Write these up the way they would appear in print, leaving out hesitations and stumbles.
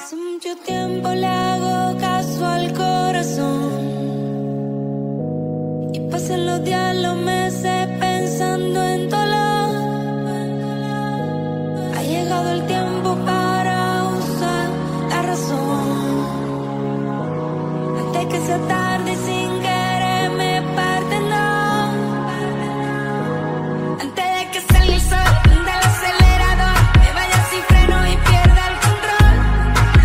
Hace mucho tiempo le hago caso al corazón y pasan los días, los meses pensando en dolor. Ha llegado el tiempo para usar la razón antes que sea tarde y sin querer me parte, no. Antes de que salga el sol del acelerador, me vaya sin freno y pierda el control.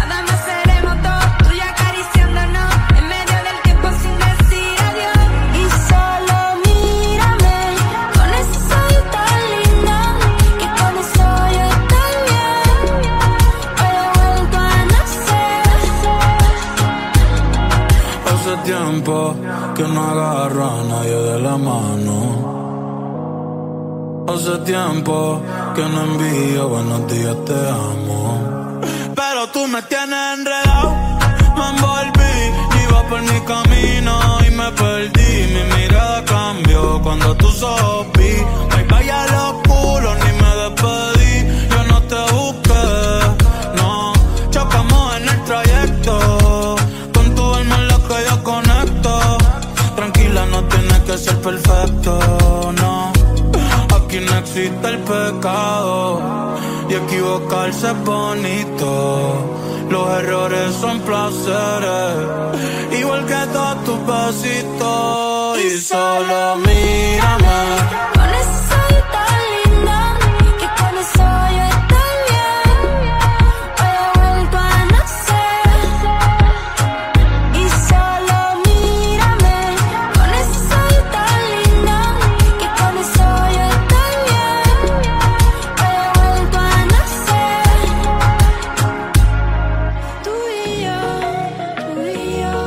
Nada más seremos dos, tú y acariciándonos en medio del tiempo sin decir adiós. Y solo mírame con ese ojos tan lindo, que con eso yo estoy bien. Hoy he vuelto a nacer. Hace tiempo que no agarro a nadie de la mano. Hace tiempo que no envío buenos días, te amo. Pero tú me tienes enredado, me envolví, iba por mi camino y me perdí. Mi mirada cambió cuando tú sopí. Me vaya lo oscuro, ni me despedí. Yo no te busqué, no. Chocamos en el trayecto, con tu alma en la que yo conecto. Tranquila, no tienes que ser perfecto, no. Aquí no existe el pecado y equivocarse es bonito. Los errores son placeres, igual que todos tus besitos. Y solo mírame Con ese ojos tan lindo, que con eso yo estoy bien. Hoy he vuelto a nacer. Y solo mírame con ese ojos tan lindo, que con eso yo estoy bien. Hoy he vuelto a nacer. Tú y yo, tú y yo,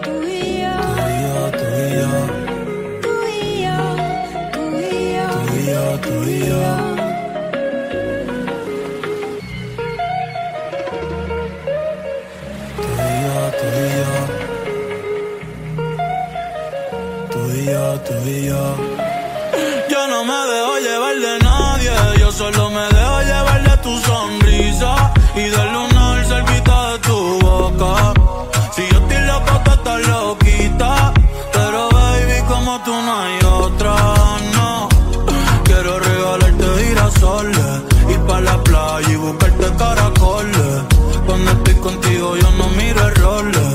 tú y yo, tú y yo, tú y yo, tú y yo, tú y yo, tú y yo. Tú y yo, tú y yo. Yo no me dejo llevar de nadie, yo solo me dejo llevar de tu sonrisa y del lunar cerquita de tu boca. Si yo estoy loco, tú estás loquita, pero baby, como tú no hay otra, no. Quiero regalarte girasoles, ir pa' la playa y buscarte caracoles. Cuando estoy contigo yo no miro errores.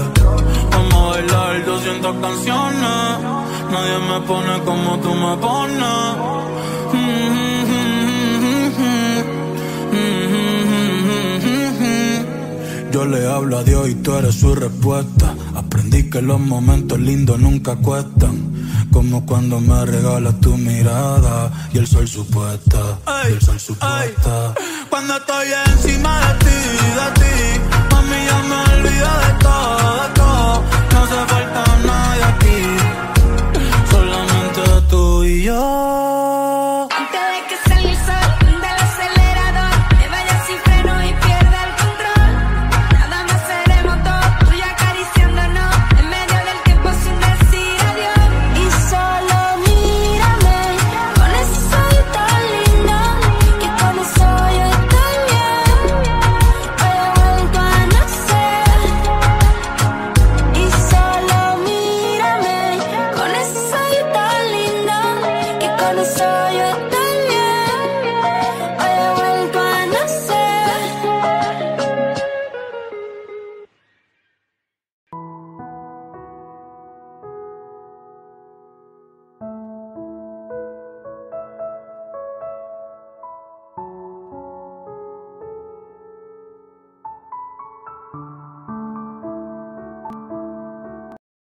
Vamos a bailar 200 canciones, nadie me pone como tú me pones. Yo le hablo a Dios y tú eres su respuesta. Aprendí que los momentos lindos nunca cuestan, como cuando me regalas tu mirada y el sol supuesta, y el sol supuesta. Cuando estoy encima